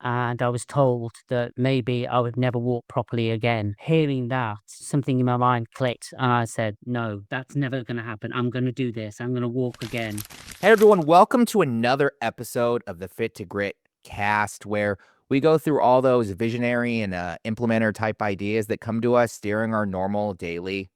and I was told that maybe I would never walk properly again. Hearing that, something in my mind clicked, and I said, "No, that's never going to happen. I'm going to do this. I'm going to walk again." Hey everyone, welcome to another episode of the Fit to Grit cast where we go through all those visionary and implementer type ideas that come to us during our normal daily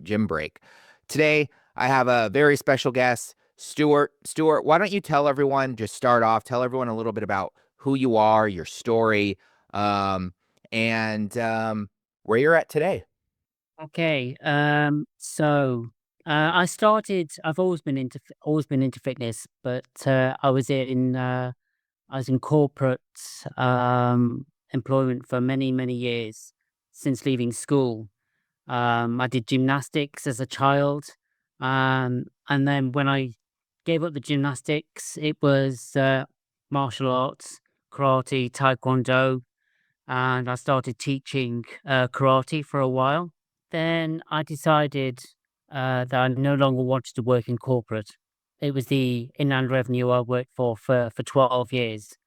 gym break. Today, I have a very special guest, Stuart. Stuart, why don't you tell everyone, just start off, tell everyone a little bit about who you are, your story, um, and where you're at today. Okay, I've always been into fitness, but I was in corporate employment for many years since leaving school. I did gymnastics as a child, and then when I gave up the gymnastics, it was martial arts, karate, taekwondo, and I started teaching karate for a while. Then I decided that I no longer wanted to work in corporate. It was the inland revenue I worked for 12 years,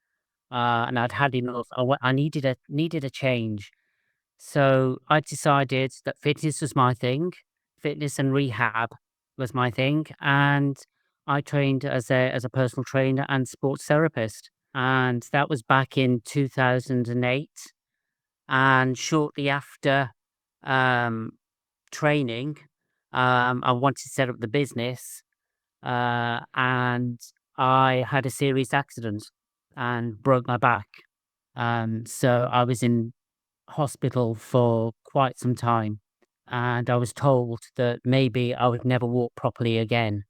and I'd had enough. I needed a change. So I decided that fitness was my thing, fitness and rehab was my thing, and I trained as a personal trainer and sports therapist, and that was back in 2008. And shortly after um, training, I wanted to set up the business, and I had a serious accident and broke my back. So I was in hospital for quite some time, and I was told that maybe I would never walk properly again.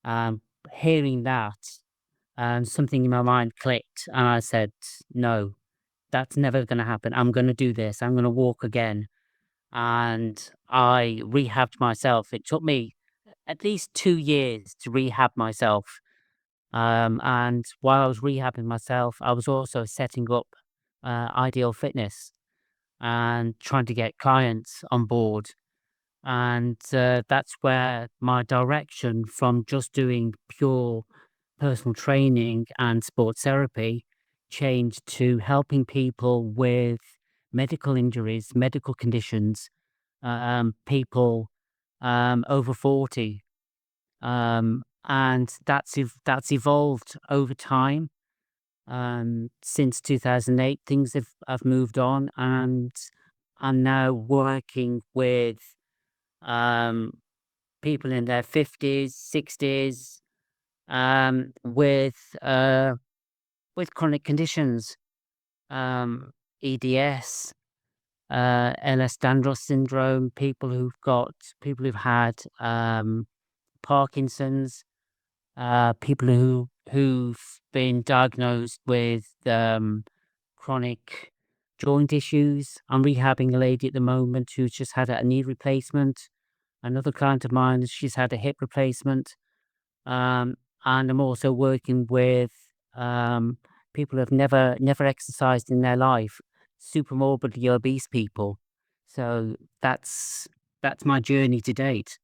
Um, Hearing that, something in my mind clicked, and I said, "No, that's never going to happen. I'm going to do this. I'm going to walk again." And I rehabbed myself. It took me at least 2 years to rehab myself. And while I was rehabbing myself, I was also setting up Ideal Fitness and trying to get clients on board. And that's where my direction from just doing pure personal training and sports therapy changed to helping people with medical injuries, medical conditions, people over 40. And that's evolved over time. Since 2008, have moved on, and I'm now working with um, people in their 50s, 60s, with chronic conditions, um, EDS, Ehlers-Danlos Syndrome, people who've had Parkinson's, people who've been diagnosed with chronic joint issues. I'm rehabbing a lady at the moment who's just had a knee replacement. Another client of mine, she's had a hip replacement. Um, and I'm also working with um, people who have never exercised in their life, super morbidly obese people. So that's my journey to date.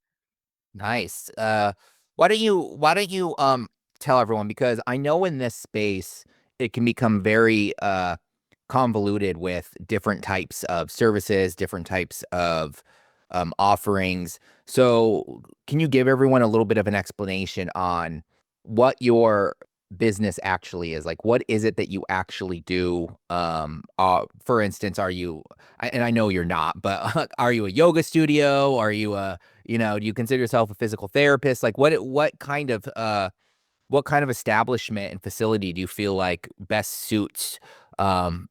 Nice. Why don't you tell everyone, because I know in this space it can become very convoluted with different types of services, different types of offerings. So can you give everyone a little bit of an explanation on what your business actually is? Like, what is it that you actually do? For instance, and I know you're not, but are you a yoga studio? Are you do you consider yourself a physical therapist? Like what kind of establishment and facility do you feel like best suits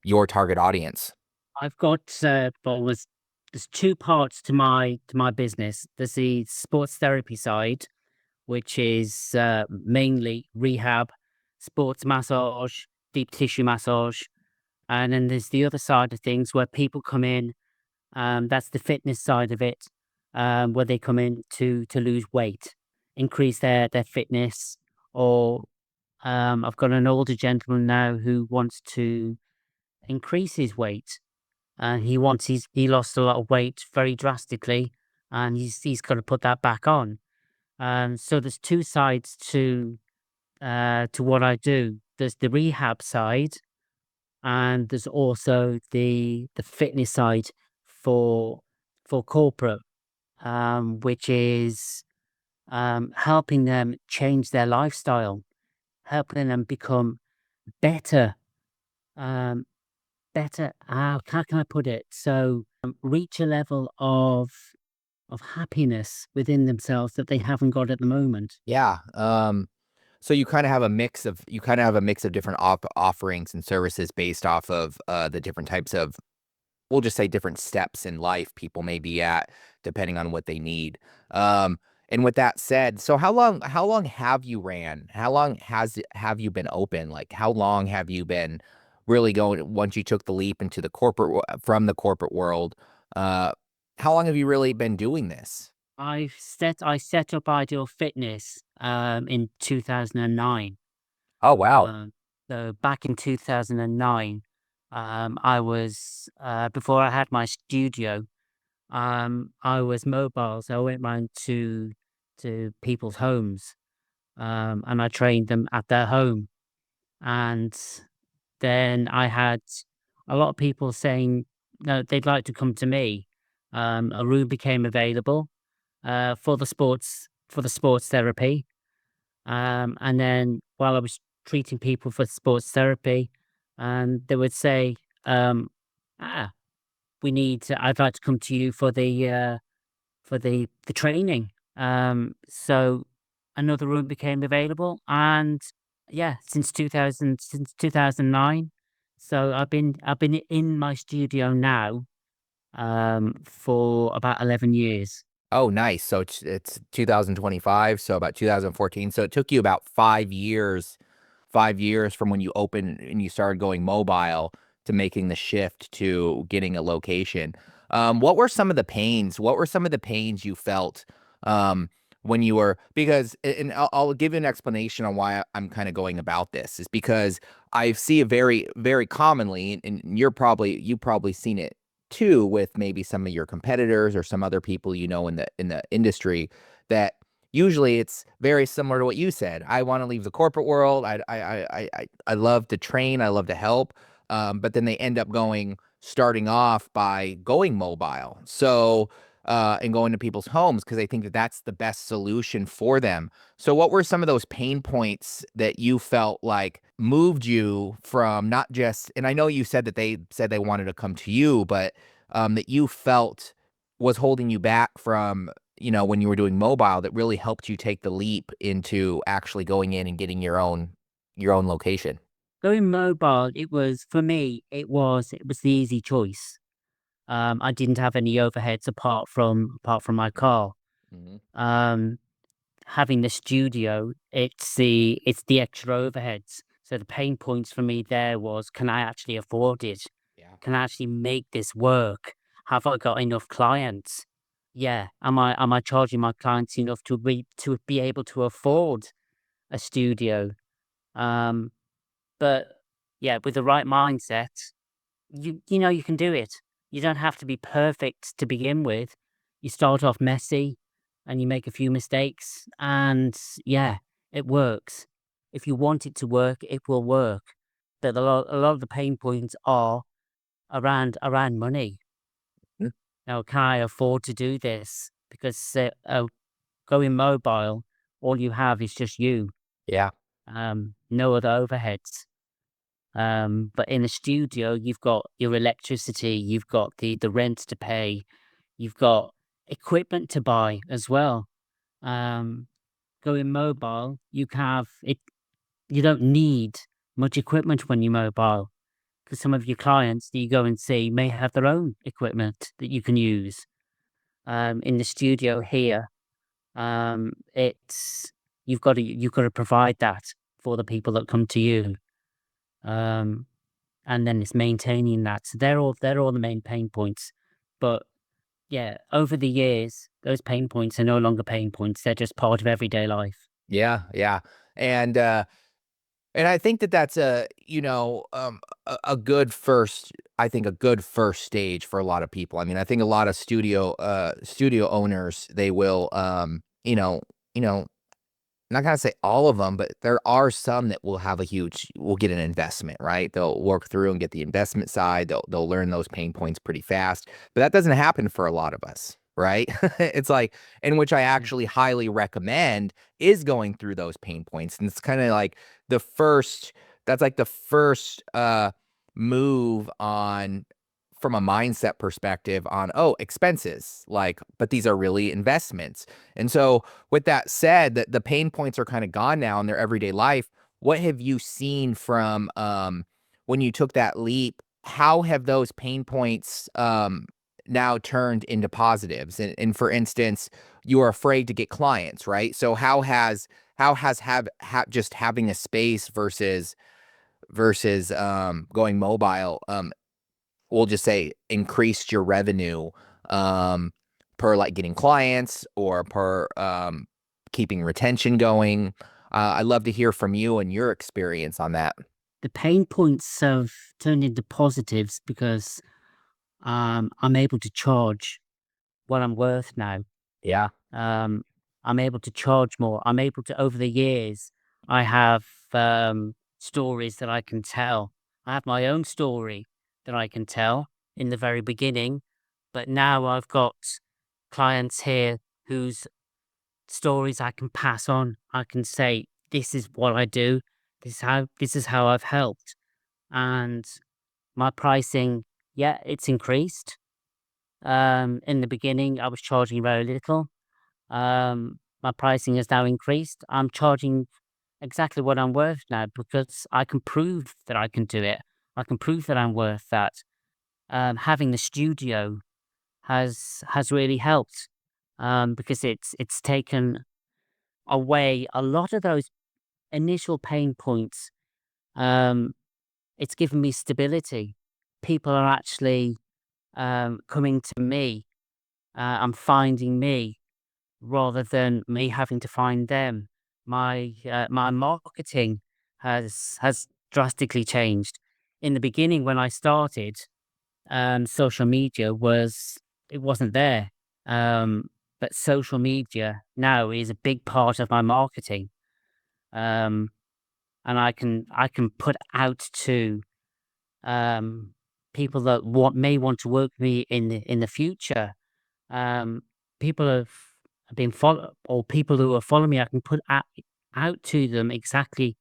your target audience? I've got there's two parts to my business. There's the sports therapy side, which is mainly rehab, sports massage, deep tissue massage, and then there's the other side of things where people come in. That's the fitness side of it, where they come in to lose weight, increase their fitness, or I've got an older gentleman now who wants to increase his weight. He lost a lot of weight very drastically, and he's got to put that back on. So there's two sides to what I do. There's the rehab side, and there's also the fitness side for corporate, which is helping them change their lifestyle, helping them become better, um, better. How can I put it? So reach a level of happiness within themselves that they haven't got at the moment. Yeah. So you kind of have a mix of different offerings and services based off of the different types of, we'll just say, different steps in life people may be at depending on what they need. Um, and with that said, so how long have you ran? How long have you been open? Like, how long have you been really going once you took the leap into the from the corporate world? Uh, how long have you really been doing this? I set up Ideal Fitness in 2009. Oh, wow. Um, so back in 2009, I was before I had my studio. I was mobile, so I went round to people's homes, and I trained them at their home. And then I had a lot of people saying no, they'd like to come to me. A room became available for the sports therapy. And then while I was treating people for sports therapy, they would say, "Ah, I'd like to come to you for the training." So another room became available, and yeah, since 2009. So I've been in my studio now for about 11 years. Oh, nice. So it's 2025, so about 2014. So it took you about 5 years, 5 years from when you opened and you started going mobile to making the shift to getting a location. What were some of the pains? What were some of the pains you felt um, when you were, because, and I'll give you an explanation on why I'm kind of going about this, is because I see it very, very commonly, and you've probably seen it too with maybe some of your competitors or some other people in the industry, that usually it's very similar to what you said. I want to leave the corporate world. I love to train. I love to help. But then they end up starting off by going mobile. So, and going to people's homes because they think that that's the best solution for them. So what were some of those pain points that you felt like moved you from, not just, and I know you said that they said they wanted to come to you, but that you felt was holding you back from, when you were doing mobile, that really helped you take the leap into actually going in and getting your own location? Going mobile, it was for me. It was the easy choice. I didn't have any overheads apart from my car. Mhm. Um, Having the studio, it's the extra overheads. So the pain points for me there was, can I actually afford it? Yeah. Can I actually make this work? Have I got enough clients? Yeah. Am I charging my clients enough to be able to afford a studio? Um, but yeah, with the right mindset, you know you can do it. You don't have to be perfect to begin with. You start off messy and you make a few mistakes and yeah, it works. If you want it to work, it will work. But a lot of the pain points are around money. Mm. Now, can I afford to do this? Because going mobile, all you have is just you. Yeah. No other overheads. But in the studio, you've got your electricity, you've got the rent to pay, you've got equipment to buy as well. Um, Going mobile, you have it. You don't need much equipment when you're mobile because some of your clients that you go and see may have their own equipment that you can use. In the studio here, it's you've got to provide that for the people that come to you. Um, and then it's maintaining that. So they're all the main pain points. But yeah, over the years, those pain points are no longer pain points. They're just part of everyday life. Yeah. Yeah. And and I think that that's a good first, I think a good first stage for a lot of people. I mean, I think a lot of studio owners, they will, you know, not gonna say all of them, but there are some that will get an investment, right? They'll work through and get the investment side. They'll learn those pain points pretty fast. But that doesn't happen for a lot of us, right? It's like, in which I Yeah. actually highly recommend is going through those pain points. And it's kind of like the first, that's like the first move on from a mindset perspective on, oh, expenses, like, but these are really investments. And so with that said, that the pain points are kind of gone now in their everyday life. What have you seen from when you took that leap? How have those pain points now turned into positives? And for instance, you are afraid to get clients, right? So how has just having a space versus going mobile, we'll just say, increased your revenue um per like getting clients or per keeping retention going. I'd love to hear from you and your experience on that. The pain points have turned into positives because I'm able to charge what I'm worth now. Yeah. Um, I'm able to charge more. I'm able to, over the years, I have stories that I can tell. I have my own story that I can tell in the very beginning, but now I've got clients here whose stories I can pass on. I can say, this is what I do. This is how I've helped. And my pricing, yeah, it's increased. In the beginning, I was charging very little. My pricing has now increased. I'm charging exactly what I'm worth now because I can prove that I can do it. I can prove that I'm worth that. Having the studio has really helped because it's taken away a lot of those initial pain points. Um, it's given me stability. People are actually coming to me. I'm finding me rather than me having to find them. My marketing has drastically changed. In the beginning, when I started, social media it wasn't there. Um, but social media now is a big part of my marketing. Um, and I can put out to um, people that may want to work with me in the future. Um, people have been follow or people who are following me, I can put out to them exactly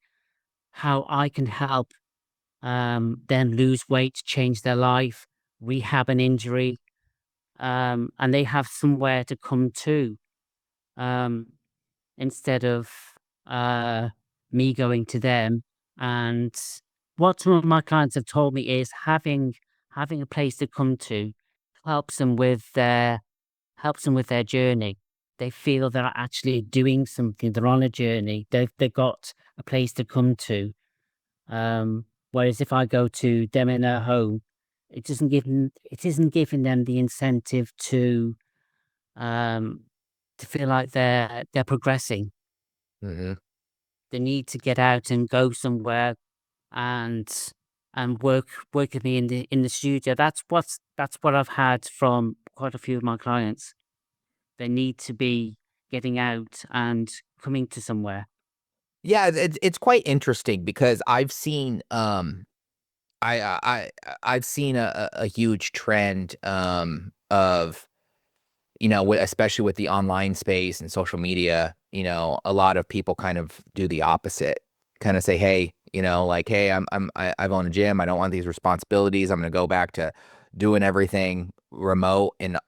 how I can help them lose weight, change their life, rehab an injury, and they have somewhere to come to um, instead of uh, me going to them. And what some of my clients have told me is having a place to come to helps them with their helps them with their journey. They feel they're actually doing something. They're on a journey. They've got a place to come to. Whereas if I go to them in their home, it isn't giving them the incentive um, to feel like they're progressing. Hmm. They need to get out and go somewhere and work with me in the studio. That's what I've had from quite a few of my clients. They need to be getting out and coming to somewhere. Yeah, it's quite interesting because I've seen a huge trend of, especially with the online space and social media, a lot of people kind of do the opposite, kind of say, hey, like, hey, I've owned a gym. I don't want these responsibilities. I'm going to go back to doing everything remote and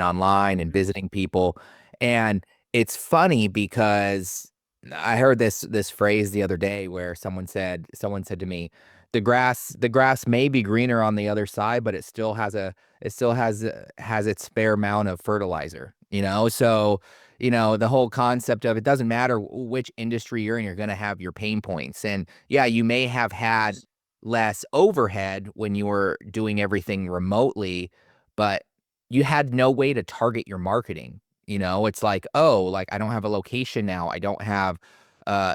online and Mhm. visiting people. And it's funny because I heard this phrase the other day where someone said to me, the grass may be greener on the other side, but it still has its fair amount of fertilizer, so the whole concept of, it doesn't matter which industry you're in, you're going to have your pain points. And yeah, you may have had less overhead when you were doing everything remotely, but you had no way to target your marketing. It's like, oh, like, I don't have a location now, I don't have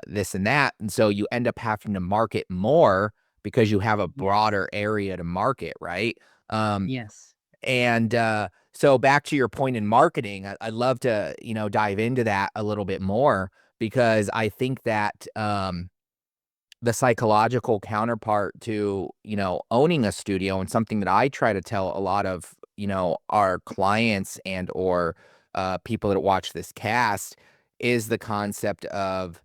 this and that, and so you end up having to market more because you have a Yes. broader area to market, right? Um, Yes. and so back to your point in marketing, I'd love to, dive into that a little bit more because I think that the psychological counterpart to, owning a studio, and something that I try to tell a lot of, our clients and or people that watch this cast, is the concept of,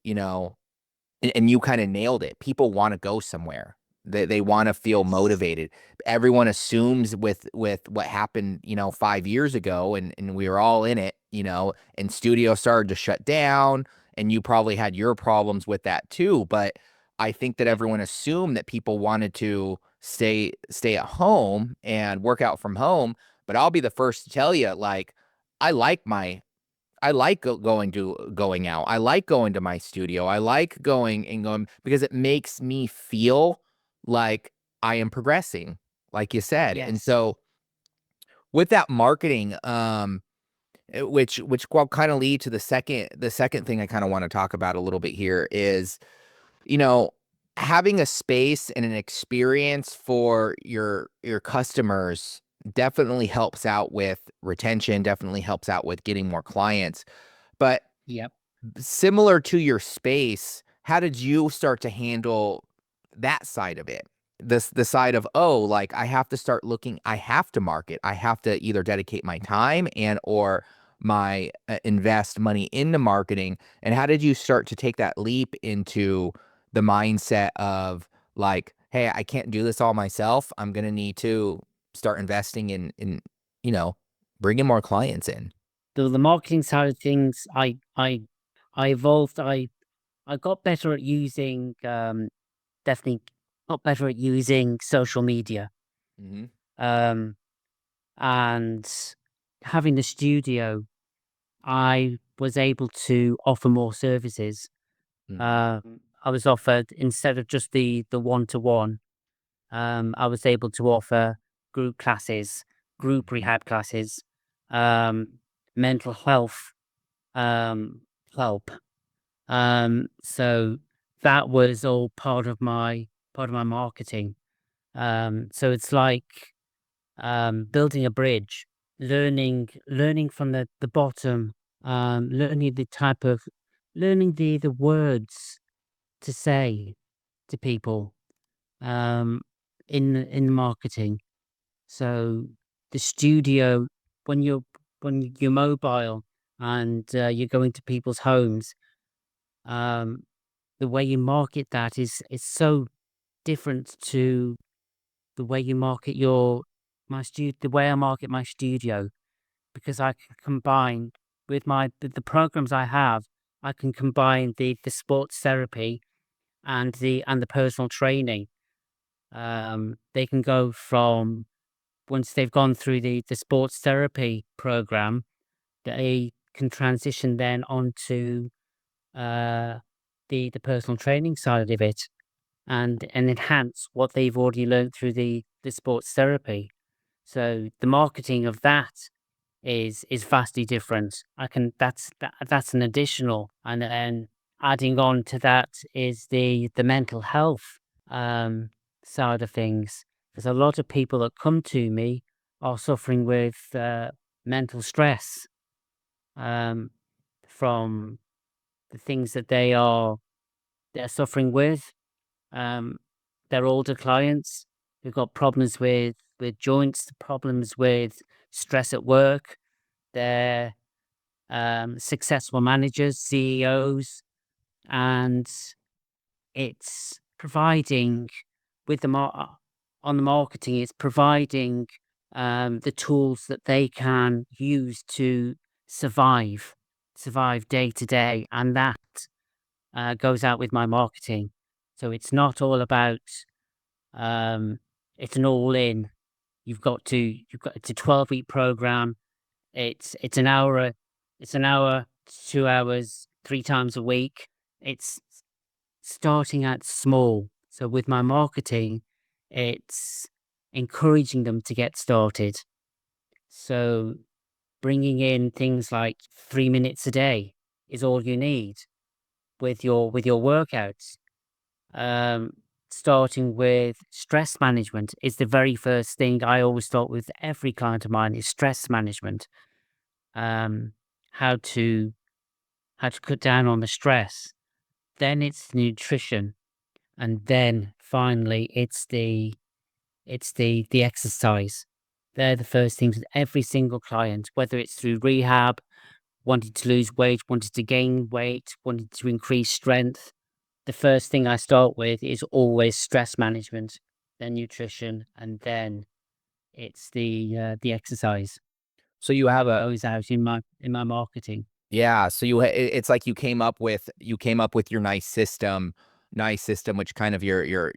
you know, and you kind of nailed it. People want to go somewhere. They want to feel Yes. motivated. Everyone assumes with what happened, 5 years ago, and we were all in it, and studios started to shut down, and you probably had your problems with that too. But I think that Yeah. everyone assumed that people wanted to stay at home and work out from home. But I'll be the first to tell you, like, I like my I like going out. I like going to my studio. I like going because it makes me feel like I am progressing, like you said. And Yes. so with that marketing, which will kind of lead to the second thing I kind of want to talk about a little bit here is, you know, having a space and an experience for your customers definitely helps out with retention, definitely helps out with getting more clients. But Yep. similar to your space, how did you start to handle that side of it? The side of, oh, like, I have to start looking, I have to market. I have to either dedicate my time and or my invest money into marketing. And how did you start to take that leap into the mindset of, like, hey, I can't do this all myself. I'm going to need to start investing in, you know, bringing more clients in. The marketing side of things, I evolved. I got better at using, definitely got better at using social media. Mhm. Um, and having the studio, I was able to offer more services. Mhm. I was offered, instead of just the one-to-one, I was able to offer group classes, group Mhm. rehab classes, um, mental health um, help. So that was all part of my marketing. So it's like, building a bridge, learning from the bottom, learning learning the words to say to people, um, in marketing. So the studio, when you're mobile and you're going to people's homes, um, the way you market that is so different to the way you market the way I market my studio, because I can combine with the programs I have, I can combine the sports therapy and the personal training. They can go from, once they've gone through the sports therapy program, they can transition then onto uh, the personal training side of it, and enhance what they've already learned through the sports therapy. So the marketing of that is vastly different. That's an additional, and then adding on to that is the mental health um, side of things. There's a lot of people that come to me are suffering with mental stress, um, from the things that they're suffering with. Um, they're older clients who've got problems with joints, problems with stress at work. They're successful managers, CEOs, and it's providing, with on the marketing, it's providing the tools that they can use to survive, survive day to day, and that goes out with my marketing. So it's not all about, um, it's an all in. It's a 12-week program. It's an hour, it's an hour, 2 hours, 3 times a week. It's starting out small. So with my marketing, it's encouraging them to get started. So bringing in things like 3 minutes a day is all you need with your workouts. Um, Starting with stress management is the very first thing I always start with every client of mine, is stress management. Um, how to how to cut down on the stress. Then it's nutrition, and then finally it's the exercise. They're the first things with every single client, whether it's through rehab, wanting to lose weight, wanting to gain weight, wanting to increase strength. The first thing I start with is always stress management, then nutrition, and then it's the exercise. So you have a Goes out in my marketing. yeah, so it's like you came up with your nice system, which kind of your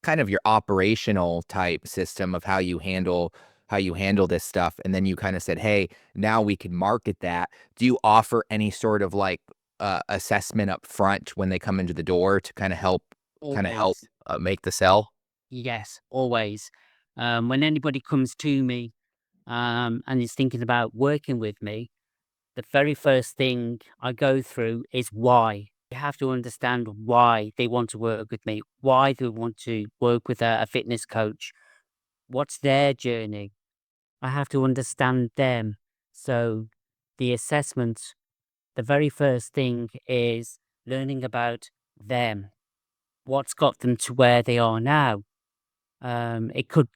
kind of your operational type system of how you handle this stuff, and then you kind of said, "Hey, now we can market that." Do you offer any sort of like assessment up front when they come into the door to kind of help Always. make the sell? Yes, always. When anybody comes to me and is thinking about working with me, the very first thing I go through is why. You have to understand why they want to work with me, why they want to work with a fitness coach. What's their journey? I have to understand them. So the assessment, the very first thing is learning about them. What's got them to where they are now? It could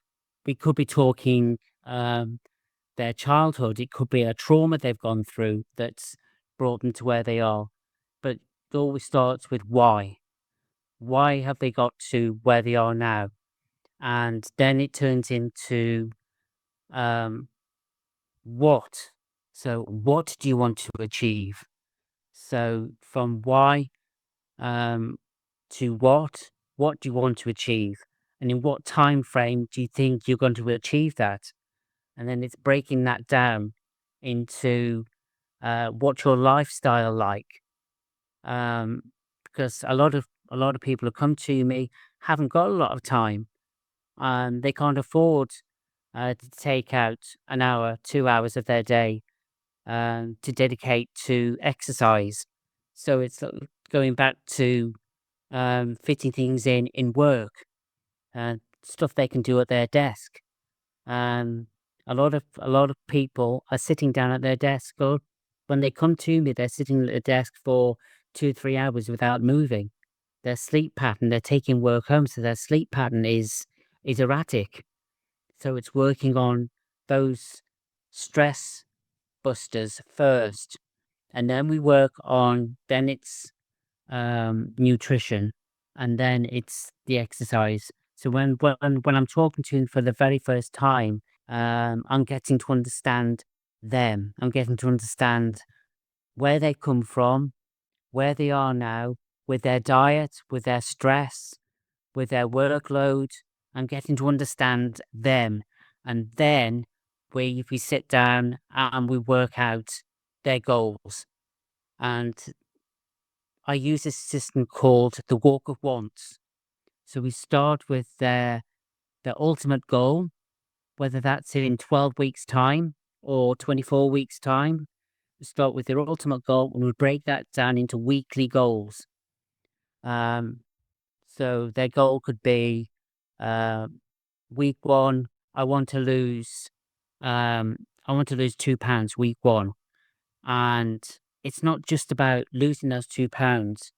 we could be talking their childhood. It could be a trauma they've gone through that's brought them to where they are. But it always starts with why. Why have they got to where they are now? And then it turns into um, what. So, what do you want to achieve? So, from why um, to what do you want to achieve? And in what time frame do you think you're going to achieve that? And then it's breaking that down into what's your lifestyle like? Um, because a lot of people who come to me haven't got a lot of time. They can't afford to take out an hour, 2 hours of their day to dedicate to exercise. So it's going back to fitting things in work, stuff they can do at their desk. Um, a lot of people are sitting down at their desk, or when they come to me, they're sitting at a desk for 2, 3 hours without moving. Their sleep pattern, they're taking work home, so their sleep pattern is erratic. So it's working on those stress busters first, and then we work on then it's nutrition, and then it's the exercise. So when I'm talking to them for the very first time, I'm getting to understand them. I'm getting to understand where they come from, where they are now, with their diet, with their stress, with their workload. I'm getting to understand them, and then we sit down and we work out their goals. And I use a system called the Walk of Wants. So we start with their ultimate goal, whether that's in 12 weeks' time or 24 weeks' time. We start with their ultimate goal and we break that down into weekly goals. Um, so their goal could be uh, week one, I want to lose I want to lose £2 week one. And it's not just about losing those £2.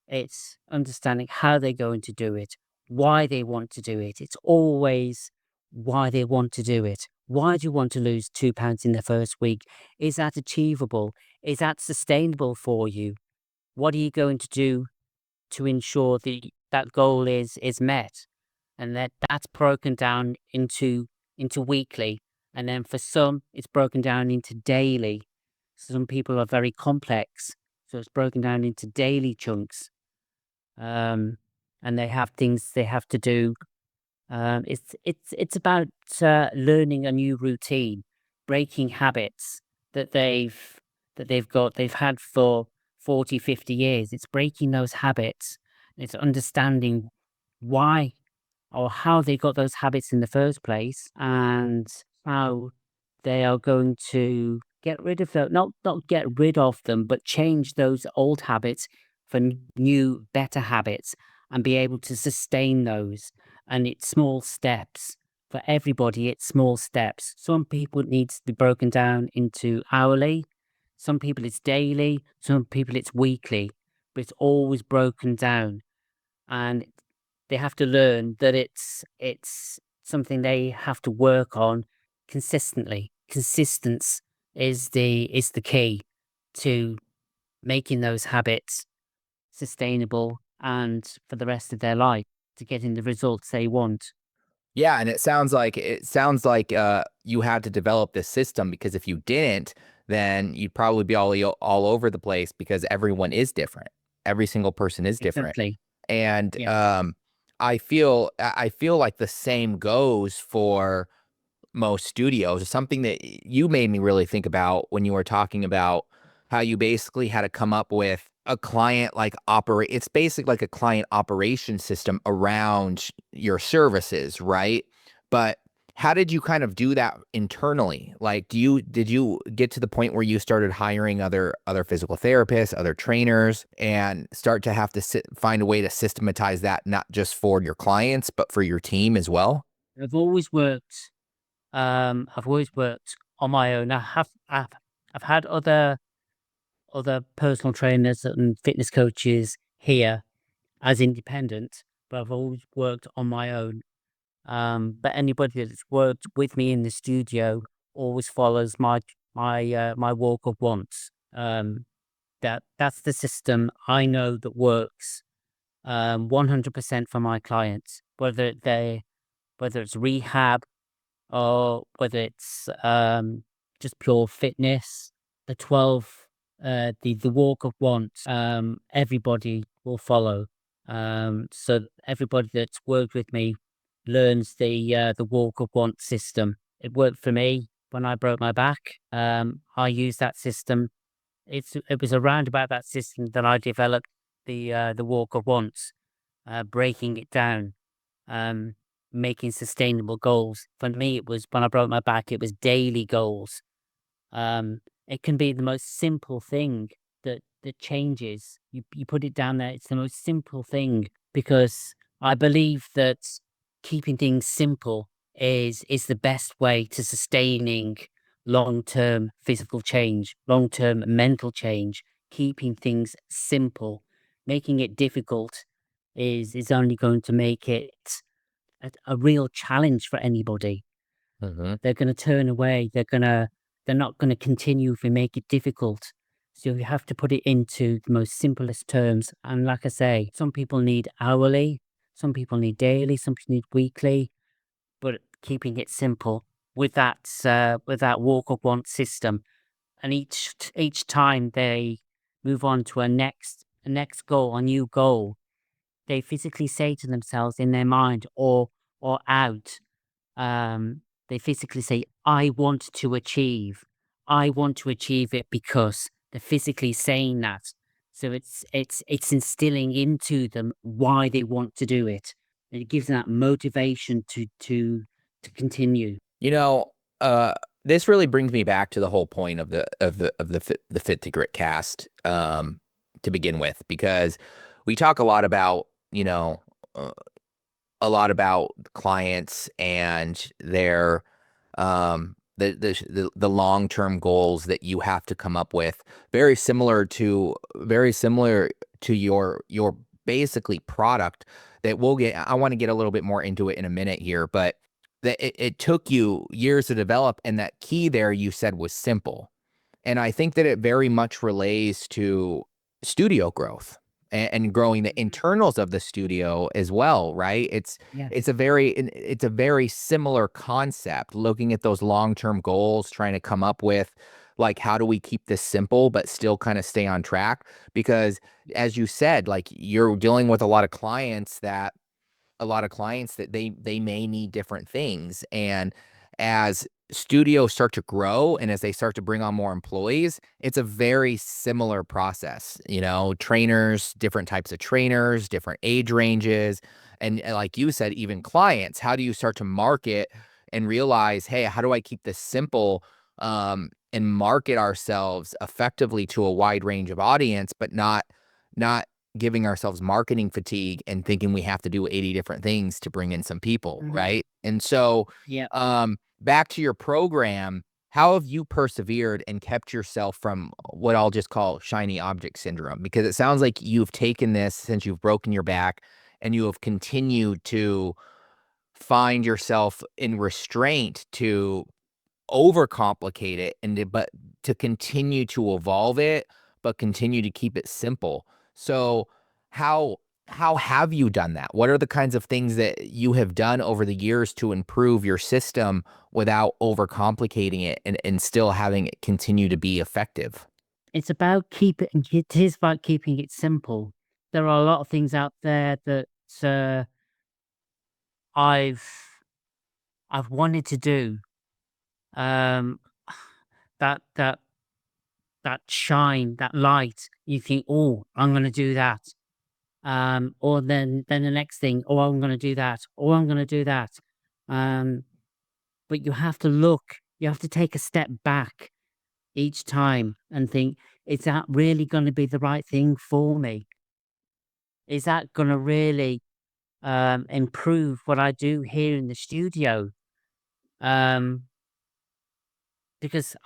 It's understanding how they're going to do it, why they want to do it. It's always why they want to do it. Why do you want to lose £2 in the first week? Is that achievable? Is that sustainable for you? What are you going to do to ensure that goal is met? And that's broken down into weekly. And then for some, it's broken down into daily. Some people are very complex, so it's broken down into daily chunks, um, and they have things they have to do. It's about learning a new routine, breaking habits that they've had for 40, 50 years. It's breaking those habits. It's understanding why or how they got those habits in the first place, and how they are going to get rid of them, not get rid of them, but change those old habits for new, better habits and be able to sustain those. And it's small steps. For everybody, it's small steps. Some people it needs to be broken down into hourly. Some people it's daily, some people it's weekly, but it's always broken down, and they have to learn that it's something they have to work on consistently. Consistence is the key to making those habits sustainable and for the rest of their life to getting the results they want. Yeah, and it sounds like you had to develop this system because if you didn't, then you'd probably be all over the place because everyone is different. Every single person is different. Exactly. And Yeah. I feel like the same goes for most studios. Something that you made me really think about when you were talking about how you basically had to come up with a client like operate. It's basically like a client operation system around your services, right? But how did you kind of do that internally? Like, did you get to the point where you started hiring other physical therapists, other trainers, and start to have to find a way to systematize that not just for your clients but for your team as well? I've always worked I've always worked on my own. I've had other personal trainers and fitness coaches here as independent, but I've always worked on my own. But anybody that's worked with me in the studio always follows my walk of once. That's the system I know that works 100% for my clients, whether it's rehab or whether it's just pure fitness. The 12, the walk of once, everybody will follow. So everybody that's worked with me learns the walk of once system. It worked for me when I broke my back. I used that system. It was around about that system that I developed the walk of once, breaking it down, um, making sustainable goals. For me, it was when I broke my back, it was daily goals. It can be the most simple thing that changes. You put it down there. It's the most simple thing because I believe that keeping things simple is the best way to sustaining long term physical change, long term mental change. Keeping things simple, making it difficult is only going to make it a real challenge for anybody. Hmm. They're gonna turn away. They're not gonna continue if we make it difficult. So you have to put it into the most simplest terms. And like I say, some people need hourly, some people need daily, some people need weekly, but keeping it simple with that walk up once system. And each time they move on to a next goal, a new goal, they physically say to themselves in their mind or out, they physically say, "I want to achieve. I want to achieve it because," they're physically saying that. So it's instilling into them why they want to do it. And it gives them that motivation to continue. You know, uh, this really brings me back to the whole point of the Fit to Grit cast, to begin with, because we talk a lot about, uh, a lot about clients and their the long-term goals that you have to come up with, very similar to your basically product that I want to get a little bit more into it in a minute here, but that it took you years to develop, and that key there you said was simple. And I think that it very much relates to studio growth and growing the Mhm. internals of the studio as well, right? Yeah. It's a very similar concept, looking at those long-term goals, trying to come up with like how do we keep this simple but still kind of stay on track? Because as you said, like you're dealing with a lot of clients that they may need different things. And as studios start to grow and as they start to bring on more employees, it's a very similar process. Trainers, different types of trainers, different age ranges, and like you said, even clients. How do you start to market and realize, hey, how do I keep this simple, and market ourselves effectively to a wide range of audience, but not giving ourselves marketing fatigue and thinking we have to do 80 different things to bring in some people, Mhm. right? And so, Yeah. back to your program, how have you persevered and kept yourself from what I'll just call shiny object syndrome? Because it sounds like you've taken this since you've broken your back and you have continued to find yourself in restraint to overcomplicate it but to continue to evolve it, but continue to keep it simple. So how how have you done that? What are the kinds of things that you have done over the years to improve your system without overcomplicating it and still having it continue to be effective? It's about it is about keeping it simple. There are a lot of things out there that, uh, I've I've wanted to do, um, that that shine, that light, you think, "Oh, I'm gonna do that." Or then the next thing, "Oh, I'm gonna do that. Oh, I'm gonna do that." Um, but you have to take a step back each time and think, "Is that really gonna be the right thing for me? Is that gonna really, improve what I do here in the studio?" Um, because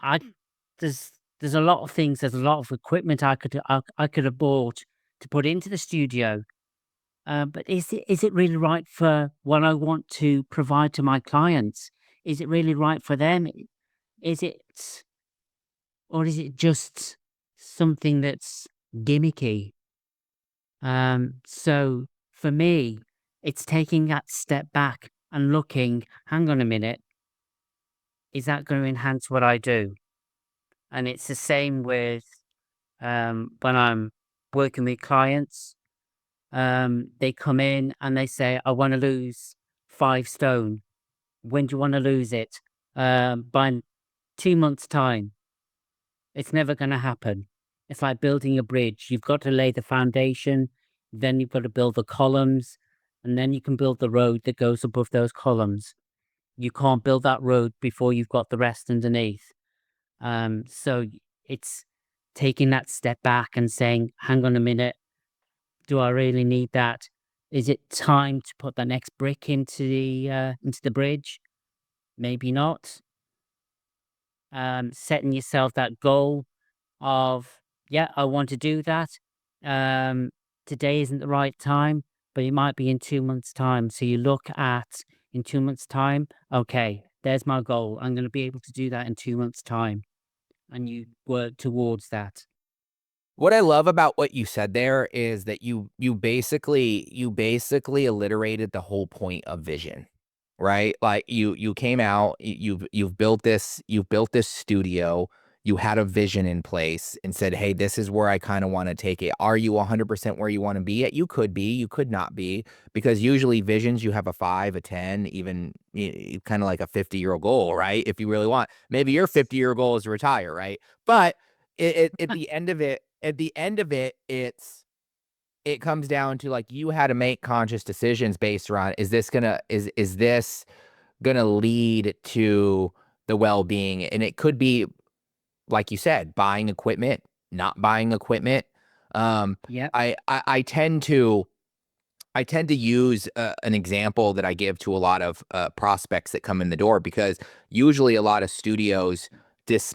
there's a lot of things, there's a lot of equipment I could have bought to put into the studio. But is it really right for what I want to provide to my clients? Is it really right for them? Is it, or is it just something that's gimmicky? So for me, it's taking that step back and looking, hang on a minute, is that going to enhance what I do? And it's the same with, when I'm working with clients. They come in and they say, I want to lose 5 stone. When do you want to lose it? By 2 months' time. It's never going to happen. It's like building a bridge. You've got to lay the foundation, then you've got to build the columns, and then you can build the road that goes above those columns. You can't build that road before you've got the rest underneath. It's taking that step back and saying, hang on a minute, do I really need that? Is it time to put the next brick into the bridge? Maybe not. Setting yourself that goal of, yeah, I want to do that. Um, Today isn't the right time, but it might be in 2 months' time. So you look at in 2 months' time, okay, there's my goal. I'm going to be able to do that in 2 months' time. And you work towards that. What I love about what you said there is that you basically alliterated the whole point of vision, right? Like you came out, you've built this studio, you had a vision in place and said, "Hey, this is where I kind of want to take it." Are you 100% where you want to be at? You could be, you could not be, because usually visions you have a 5, a 10, even kind of like a 50-year goal, right? If you really want. Maybe your 50-year goal is to retire, right? But at the end of it, it comes down to, like, you had to make conscious decisions based around, is this gonna lead to the well-being? And it could be, like you said, buying equipment, not buying equipment. Um, Yep. I tend to use an example that I give to a lot of prospects that come in the door, because usually a lot of studios dis-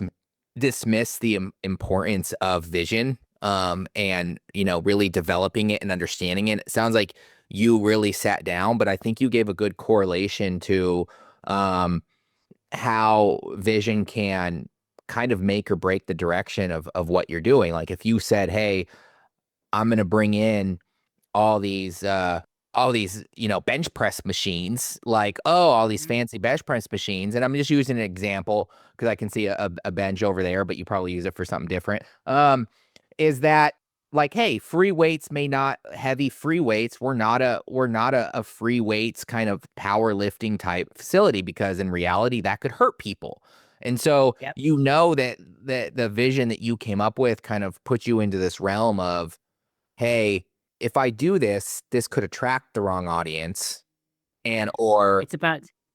dismiss the importance of vision, and really developing it and understanding it. It sounds like you really sat down, but I think you gave a good correlation to um, how vision can kind of make or break the direction of what you're doing. Like if you said, "Hey, I'm going to bring in all these bench press machines, like, oh, all these Mhm. fancy bench press machines." And I'm just using an example because I can see a bench over there, but you probably use it for something different. Is that, like, hey, heavy free weights, we're not a free weights kind of powerlifting type facility, because in reality that could hurt people. And so Yep. that the vision that you came up with kind of puts you into this realm of, hey, if I do this, this could attract the wrong audience. And Yes. or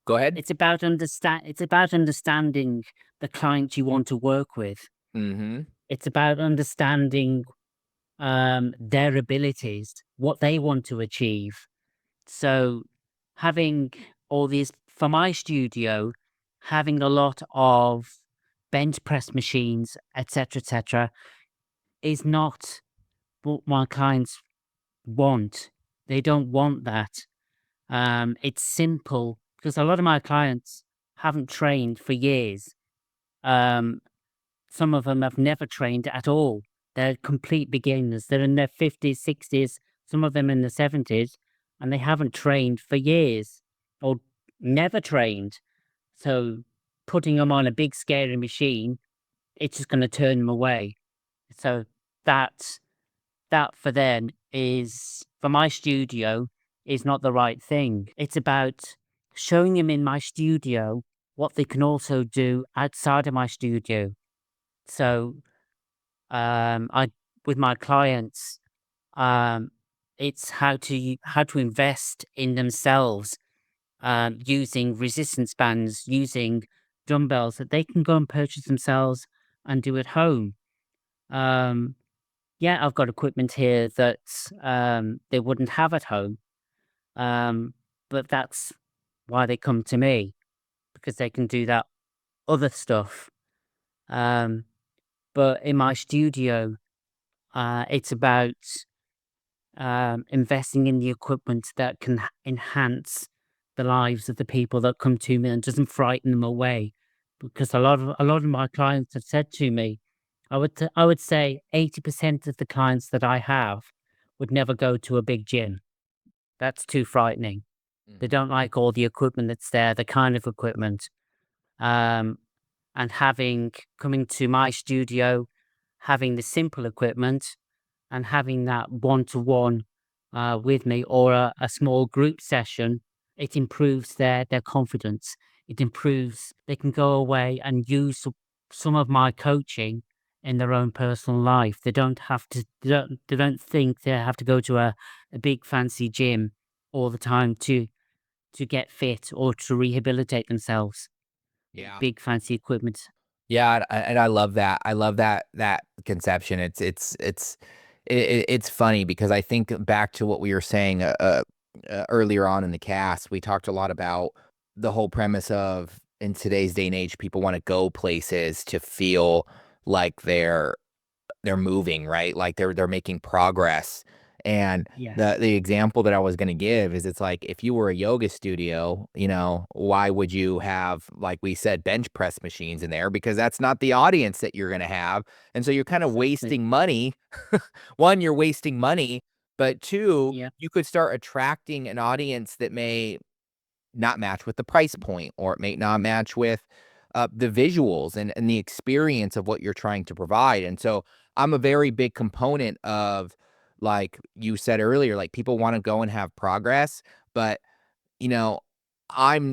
Go ahead. It's about understanding the client you want to work with. Mhm. It's about understanding their abilities, what they want to achieve. So having all these for my studio, having a lot of bench press machines, etc., is not what my clients want. They don't want that. It's simple because a lot of my clients haven't trained for years. Um, some of them have never trained at all. They're complete beginners. They're in their 50s, 60s, some of them in the 70s, and they haven't trained for years or never trained. So putting them on a big scary machine, it's just going to turn them away. So that that for them is for my studio is not the right thing. It's about showing them in my studio what they can also do outside of my studio. So I with my clients, um, it's how to invest in themselves, using resistance bands, using dumbbells that they can go and purchase themselves and do at home. Um, yeah, I've got equipment here that they wouldn't have at home, um, but that's why they come to me because they can do that other stuff. Um, but in my studio, it's about investing in the equipment that can enhance the lives of the people that come to me and doesn't frighten them away. Because a lot of my clients have said to me, I would say 80% of the clients that I have would never go to a big gym. That's too frightening. They Mhm. don't like all the equipment that's there, the kind of equipment. Um, and having coming to my studio, having the simple equipment and having that one-to-one with me or a small group session, it improves their confidence. It improves. They can go away and use some of my coaching in their own personal life. They don't have to. They don't think they have to go to a big fancy gym all the time to get fit or to rehabilitate themselves. Yeah. Big fancy equipment. Yeah, and I love that. I love that conception. It's funny because I think back to what we were saying earlier on in the cast. We talked a lot about the whole premise of in today's day and age, people want to go places to feel like they're moving, right? Like they're making progress. And Yes. the example that I was gonna give is it's like if you were a yoga studio, you know, why would you have, like we said, bench press machines in there? Because that's not the audience that you're gonna have. And so you're kind of Exactly. wasting money. One, you're wasting money, but two, Yeah. you could start attracting an audience that may not match with the price point, or it may not match with the visuals and the experience of what you're trying to provide. And so I'm a very big component of, like you said earlier, like people want to go and have progress, but you know,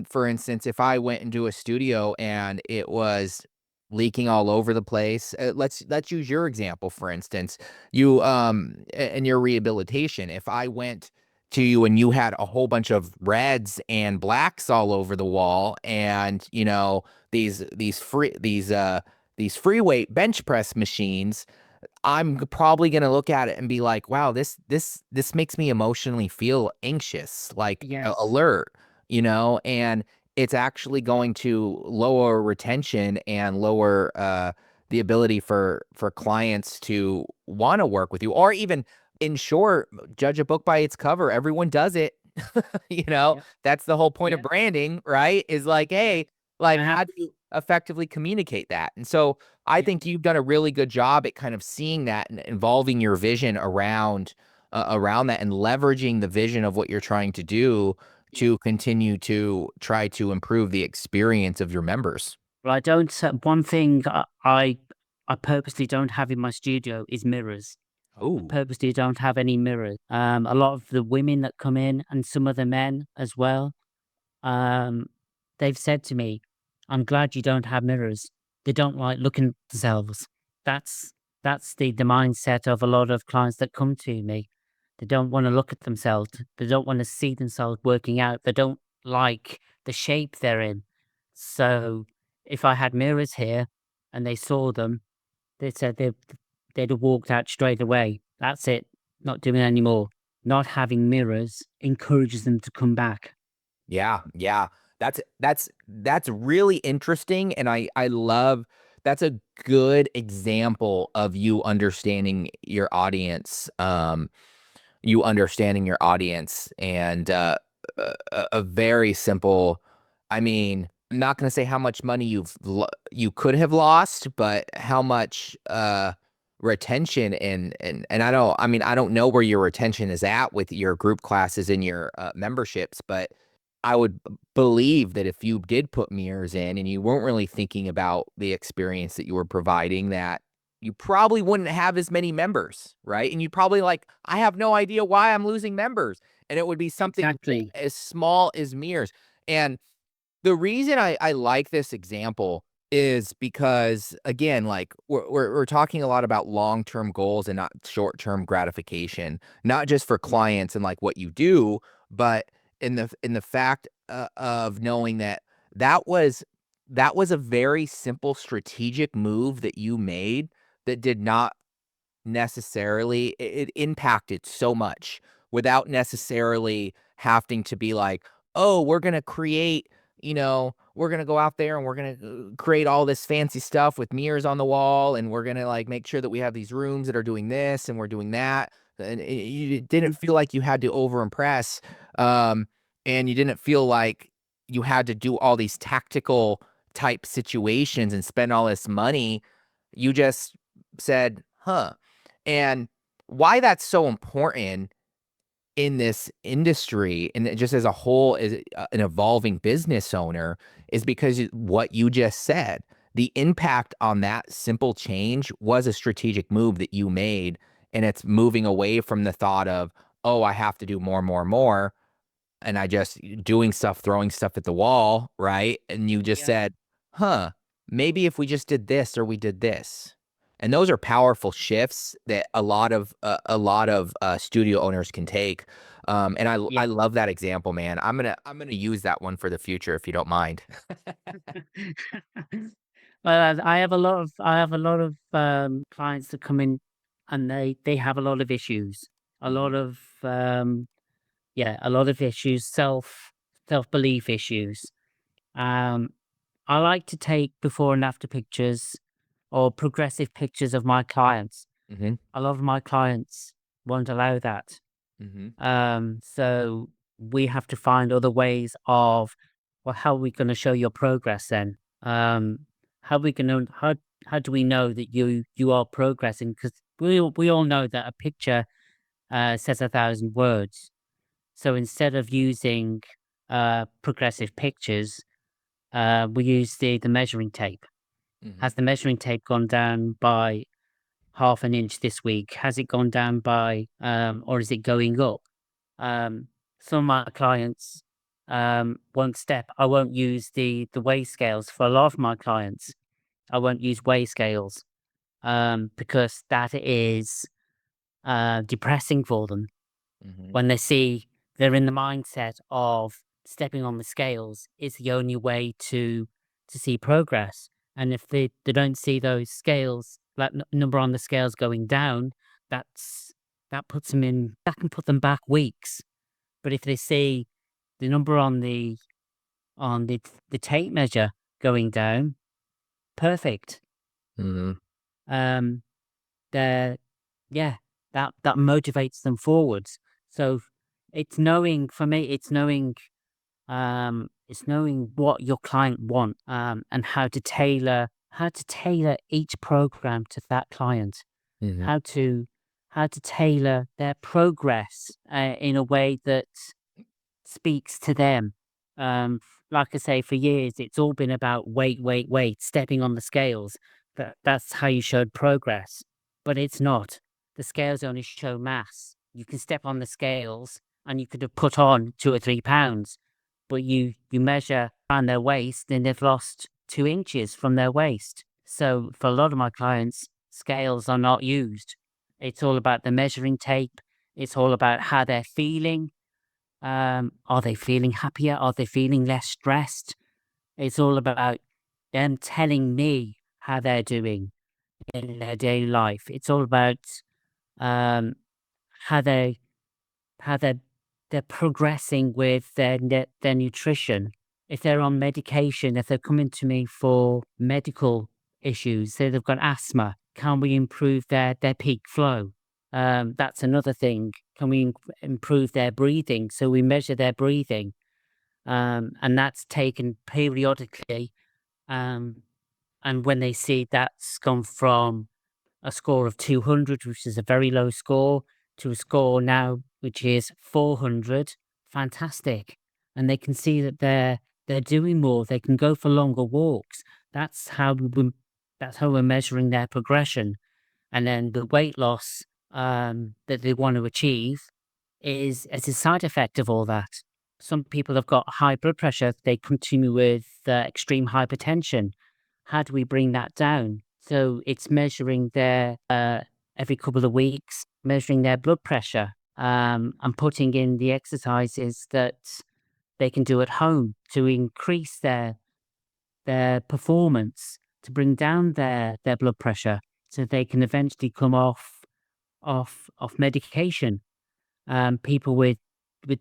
for instance, if I went into a studio and it was leaking all over the place, let's use your example, for instance. You, in your rehabilitation, if I went to you and you had a whole bunch of reds and blacks all over the wall and, you know, these free weight bench press machines, I'm probably gonna look at it and be like, "Wow, this makes me emotionally feel anxious, like, Yes. alert," you know, and it's actually going to lower retention and lower, the ability for clients to wanna work with you, or even, in short, judge a book by its cover. Everyone does it, you know? Yep. That's the whole point of Yeah. branding, right? Is like, Yeah. "Hey, I like, have. how do you effectively communicate that?" And so I Yeah. think you've done a really good job at kind of seeing that and involving your vision around that and leveraging the vision of what you're trying to do Yeah. to continue to try to improve the experience of your members. Well, I don't. One thing I purposely don't have in my studio is mirrors. I Oh, purposely don't have any mirrors. A lot of the women that come in and some of the men as well. Um, they've said to me, "I'm glad you don't have mirrors." They don't like looking at themselves. That's that's the mindset of a lot of clients that come to me. They don't want to look at themselves. They don't want to see themselves working out. They don't like the shape they're in. So if I had mirrors here and they saw them, they said they'd have walked out straight away. That's it. Not doing it anymore. Not having mirrors encourages them to come back. yeah, yeah. That's really interesting, and I love that's a good example of you understanding your audience. You understanding your audience and a very simple, I mean, I'm not going to say how much money you could have lost, but how much retention and I mean, I don't know where your retention is at with your group classes and your memberships, but I would believe that if you did put mirrors in and you weren't really thinking about the experience that you were providing, that you probably wouldn't have as many members, right? And you'd probably like, I have no idea why I'm losing members. And it would be something Exactly. as small as mirrors. And the reason I like this example is because again, like we're talking a lot about long-term goals and not short-term gratification, not just for clients and like what you do, but in the fact of knowing that that was that was a very simple strategic move that you made that did not necessarily it impacted so much without necessarily having to be like, "Oh, we're gonna create, we're gonna go out there and we're gonna create all this fancy stuff with mirrors on the wall, and we're gonna like make sure that we have these rooms that are doing this and we're doing that." And you didn't feel like you had to over impress, and you didn't feel like you had to do all these tactical type situations and spend all this money. You just said, "Huh." And why that's so important in this industry and just as a whole as an evolving business owner is because what you just said, the impact on that simple change was a strategic move that you made. And it's moving away from the thought of, oh, I have to do more, more, more. And I just doing stuff, throwing stuff at the wall, right? And you just Yeah. said, huh, maybe if we just did this or we did this. And those are powerful shifts that a lot of studio owners can take. And I Yeah. love that example, man. I'm gonna use that one for the future if you don't mind. Well, I have a lot of clients that come in and they have a lot of issues. A lot Mhm, of yeah, a lot of issues, self-belief issues. Um, I like to take before and after pictures or progressive pictures of my clients. mhm, A lot of my clients won't allow that. mhm, So we have to find other ways of, well, how are we going to show your progress then? How we going to how do we know that you are progressing? Because we all know that a picture says 1,000 words. So instead of using progressive pictures, we use the measuring tape. mhm, Has the measuring tape gone down by half an inch this week? Has it gone down by, or is it going up? Um, some of my clients won't step. I won't use the weigh scales for a lot of my clients. I won't use weigh scales because that is depressing for them mhm, when they see they're in the mindset of stepping on the scales is the only way to see progress. And if they don't see those scales, that number on the scales going down, that's that can put them back weeks. But if they see the number on the tape measure going down, perfect. mhm, Um, they're yeah, that motivates them forwards. So it's knowing for me, it's knowing what your client want and how to tailor each program to that client. mhm, How to how to tailor their progress in a way that speaks to them. Like I say, for years, it's all been about weight, weight, weight, stepping on the scales. That's how you showed progress. But it's not. The scales only show mass. You can step on the scales and you could have put on 2 or 3 pounds, but you measure around their waist and they've lost 2 inches from their waist. So for a lot of my clients, scales are not used. It's all about the measuring tape. It's all about how they're feeling, are they feeling happier? Are they feeling less stressed? It's all about them telling me how they're doing in their daily life. It's all about um, how they're progressing with their nutrition. If they're on medication, if they're coming to me for medical issues. Say they've got asthma. Can we improve their peak flow? That's another thing. Can we improve their breathing? So we measure their breathing, and that's taken periodically. Um, and when they see that's gone from a score of 200, which is a very low score, to a score now which is 400, fantastic. And they can see that they're doing more. They can go for longer walks. That's how that's how we're measuring their progression. And then the weight loss that they want to achieve is as a side effect of all that. Some people have got high blood pressure. They continue with extreme hypertension. How do we bring that down? So it's measuring their every couple of weeks, measuring their blood pressure, and putting in the exercises that they can do at home to increase their performance, to bring down their blood pressure, so they can eventually come off medication. People with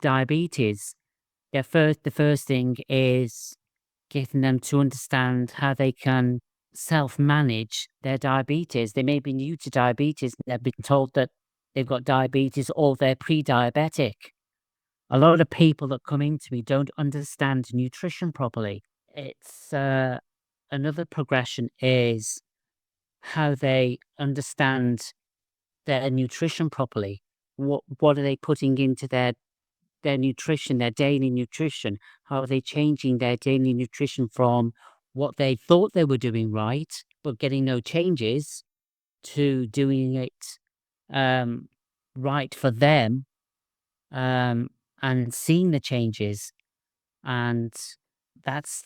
diabetes, the first thing is getting them to understand how they can self-manage their diabetes. They may be new to diabetes, they've been told that they've got diabetes or they're pre-diabetic. A lot of people that come into me don't understand nutrition properly. It's another progression is how they understand their nutrition properly. What are they putting into their nutrition, their daily nutrition? How are they changing their daily nutrition from what they thought they were doing right, but getting no changes, to doing it um, right for them, um, and seeing the changes? And that's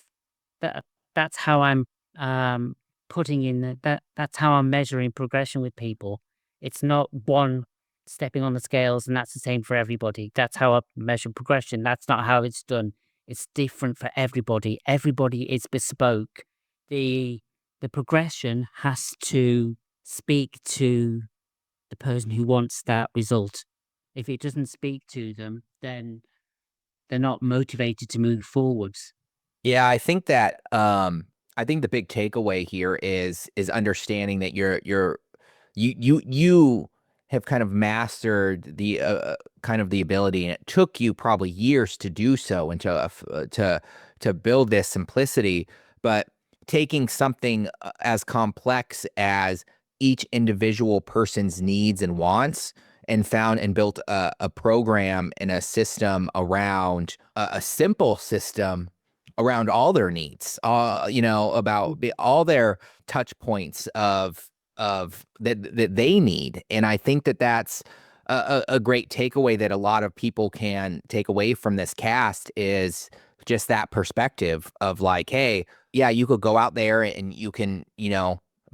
that. That's how I'm um, putting in that's how I'm measuring progression with people. It's not one stepping on the scales and that's the same for everybody. That's how I measure progression. That's not how it's done. It's different for everybody. Everybody is bespoke. The the progression has to speak to the person who wants that result. If it doesn't speak to them, then they're not motivated to move forwards. Yeah, I think the big takeaway here is understanding that you have kind of mastered the kind of the ability, and it took you probably years to do so and to build this simplicity, but taking something as complex as each individual person's needs and wants, and found and built a program and a system around a simple system around all their needs, about all their touch points of that they need. And I think that that's a great takeaway that a lot of people can take away from this cast, is just that perspective of like, hey, yeah, you could go out there and you can,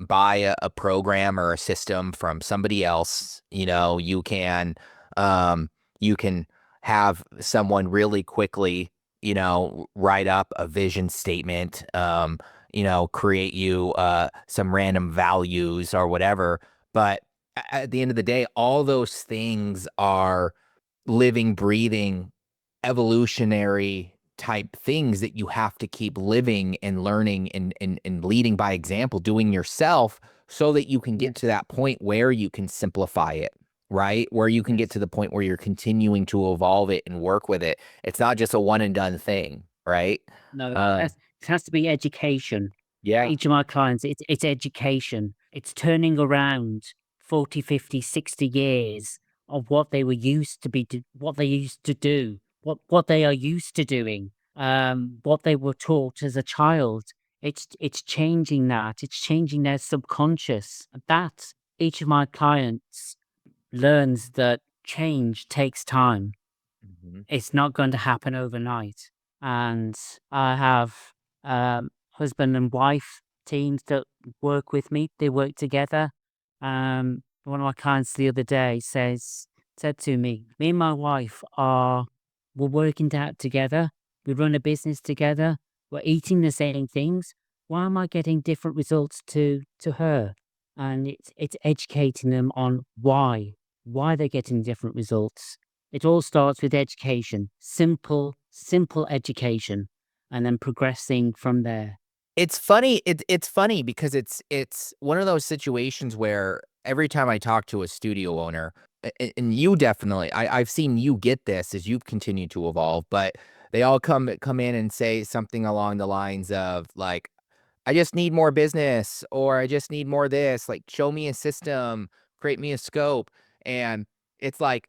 buy a program or a system from somebody else. Um, you can have someone really quickly, write up a vision statement, create you some random values or whatever. But at the end of the day, all those things are living, breathing, evolutionary type things that you have to keep living and learning and leading by example, doing yourself, so that you can get to Yes. that point where you can simplify it, right? Where you can get Yes. to the point where you're continuing to evolve it and work with it. It's not just a one and done thing, right? No, Uh, it has to be education. For yeah. each of my clients, it's education. It's turning around 40, 50, 60 years of what they were used to what they used to do, what they are used to doing, what they were taught as a child. It's changing that. It's changing their subconscious. That each of my clients learns that change takes time. Mhm. It's not going to happen overnight. And I have husband and wife teams that work with me. They work together. One of my clients the other day said to me, "Me and my wife we're working out together. We run a business together. We're eating the same things. Why am I getting different results to her?" And it's educating them on why they're getting different results. It all starts with education, simple education, and then progressing from there. It's funny. It's funny because it's one of those situations where every time I talk to a studio owner, and you definitely, I've seen you get this as you've continued to evolve, but they all come in and say something along the lines of like, I just need more business, or I just need more this, like show me a system, create me a scope. And it's like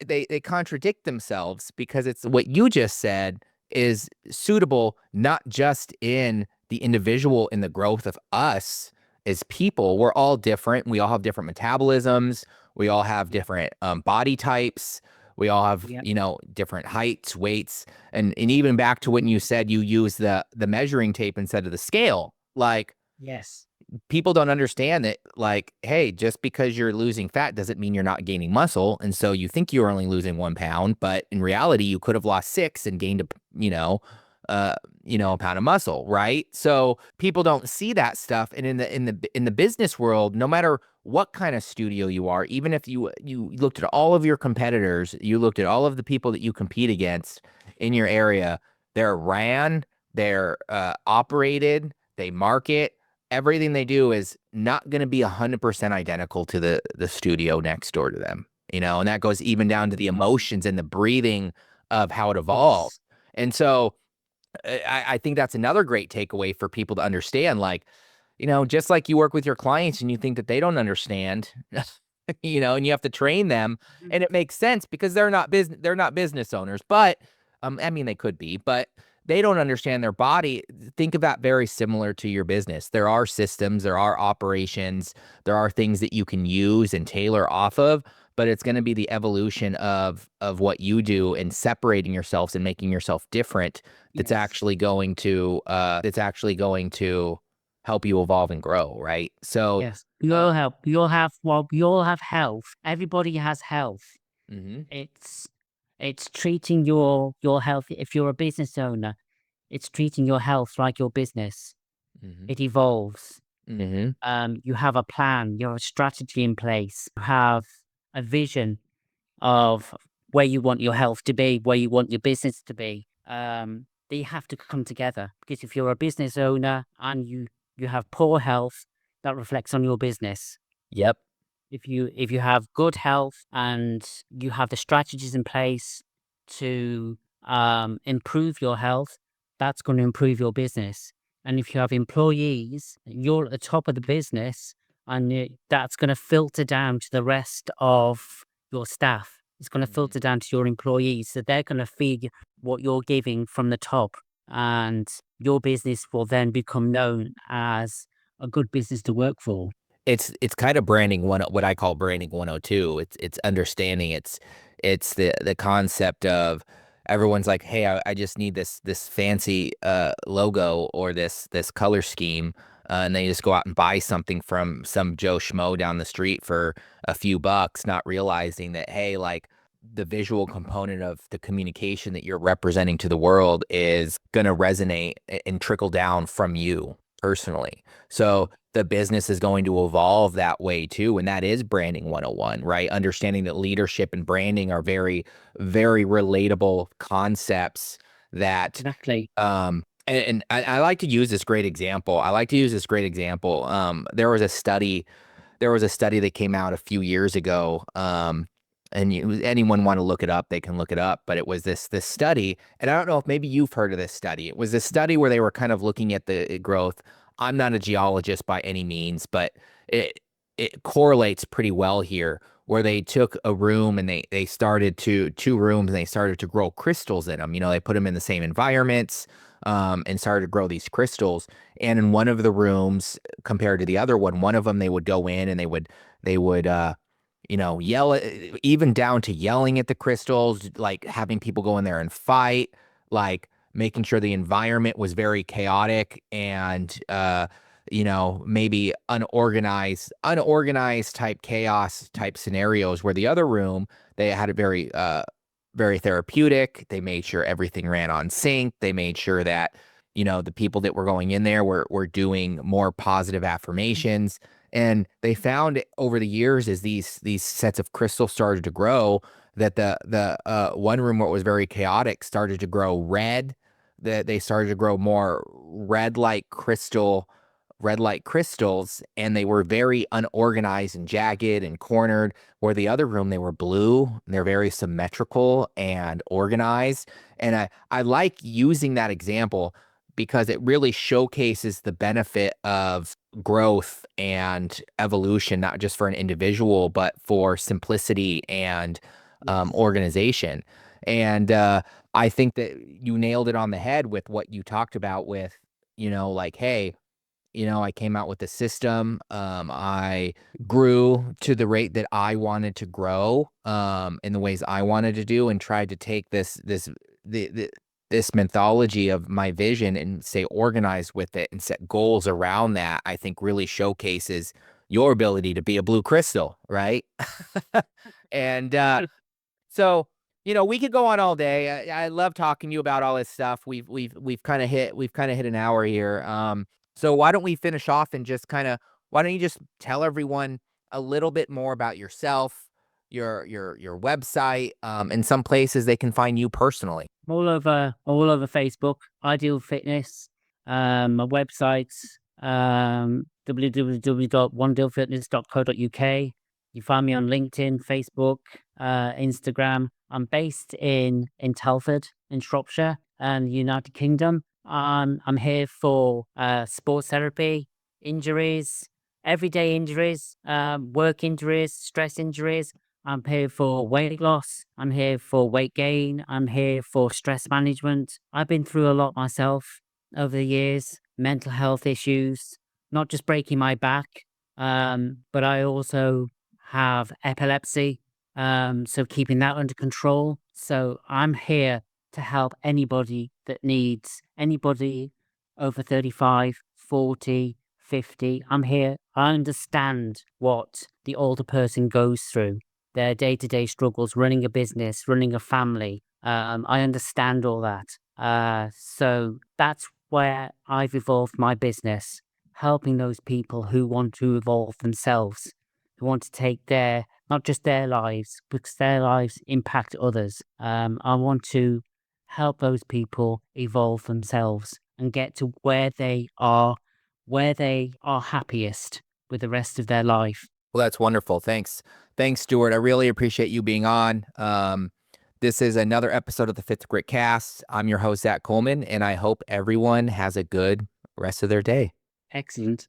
they contradict themselves because it's what you just said is suitable not just in the individual in the growth of us as people. We're all different. We all have different metabolisms. We all have different body types. We all have, Yep. different heights, weights, and even back to when you said you use the measuring tape instead of the scale. Like, Yes. people don't understand that, like, hey, just because you're losing fat doesn't mean you're not gaining muscle. And so you think you're only losing 1 pound, but in reality, you could have lost 6 and gained uh, a Yep. pound of muscle, right? So people don't see that stuff. And in the business world, no matter what kind of studio you are, even if you looked at all of your competitors, you looked at all of the people that you compete against in your area, they're ran, they're operated, they market, everything they do is not going to be 100% identical to the studio next door to them, and that goes even down to the emotions and the breathing of how it evolved. Yes. And so I think that's another great takeaway for people to understand. Like, just like you work with your clients and you think that they don't understand, and you have to train them, Mhm. and it makes sense because they're not business owners, but I mean they could be, but they don't understand their body. Think of that very similar to your business. There are systems, there are operations, there are things that you can use and tailor off of, but it's going to be the evolution of what you do and separating yourselves and making yourself different that's Yes. actually going to help you evolve and grow, right? So, Yes. We all have. We all have health. Everybody has health. mhm, It's it's treating your health. If you're a business owner, it's treating your health like your business. mhm, It evolves. mhm, You have a plan. You have a strategy in place. You have a vision of where you want your health to be, where you want your business to be. They have to come together because if you're a business owner and you have poor health, that reflects on your business. yep, If you have good health and you have the strategies in place to improve your health, that's going to improve your business. And if you have employees, you're at the top of the business, and that's going to filter down to the rest of your staff. It's going to mhm. filter down to your employees, so they're going to feed what you're giving from the top, and your business will then become known as a good business to work for. It's kind of what I call branding 102. It's understanding. It's the concept of everyone's like, hey, I just need this fancy logo or this color scheme, and they just go out and buy something from some Joe Schmo down the street for a few bucks, not realizing that, hey, like, the visual component of the communication that you're representing to the world is gonna resonate and trickle down from you personally. So the business is going to evolve that way too. And that is branding 101, right? Understanding that leadership and branding are very, very relatable concepts that, Exactly. and I like to use this great example. There was a study that came out a few years ago. And anyone want to look it up, they can look it up. But it was this study, and I don't know if maybe you've heard of this study. It was this study where they were kind of looking at the growth. I'm not a geologist by any means, but it it correlates pretty well here. Where they took a room and they started to two rooms and they started to grow crystals in them. They put them in the same environments, and started to grow these crystals. And in one of the rooms, compared to the other one of them, they would go in and they would yell even down to yelling at the crystals, like having people go in there and fight, like making sure the environment was very chaotic and, maybe unorganized type chaos type scenarios. Where the other room, they had a very therapeutic. They made sure everything ran on sync. They made sure that, the people that were going in there were doing more positive affirmations. And they found over the years, as these sets of crystals started to grow, that the one room where it was very chaotic started to grow red. that they started to grow more red light crystals, and they were very unorganized and jagged and cornered. Where the other room, they were blue, and they're very symmetrical and organized. And I like using that example because it really showcases the benefit of growth and evolution, not just for an individual, but for simplicity and Yes. organization. And I think that you nailed it on the head with what you talked about with, like, hey, I came out with a system. I grew to the rate that I wanted to grow, in the ways I wanted to do, and tried to take this mythology of my vision and stay organized with it and set goals around that. I think really showcases your ability to be a blue crystal, right? And so, we could go on all day. I love talking to you about all this stuff. We've kind of hit an hour here. So why don't we finish off and just why don't you just tell everyone a little bit more about yourself, your website, and some places they can find you personally. All over Facebook, Ideal Fitness, my website's www.onedealfitness.co.uk. You find me on LinkedIn, Facebook, Instagram. I'm based in Telford, in Shropshire, and United Kingdom. I'm here for sports therapy, injuries, everyday injuries, work injuries, stress injuries. I'm here for weight loss. I'm here for weight gain. I'm here for stress management. I've been through a lot myself over the years, mental health issues, not just breaking my back, but I also have epilepsy. So keeping that under control. So I'm here to help anybody that needs, anybody over 35, 40, 50. I'm here. I understand what the older person goes through, their day-to-day struggles, running a business, running a family. I understand all that. So that's where I've evolved my business, helping those people who want to evolve themselves, who want to take not just their lives, because their lives impact others. I want to help those people evolve themselves and get to where they are happiest with the rest of their life. Well, that's wonderful. Thanks, Stuart. I really appreciate you being on. This is another episode of the Fifth Grit Cast. I'm your host, Zach Coleman, and I hope everyone has a good rest of their day. Excellent.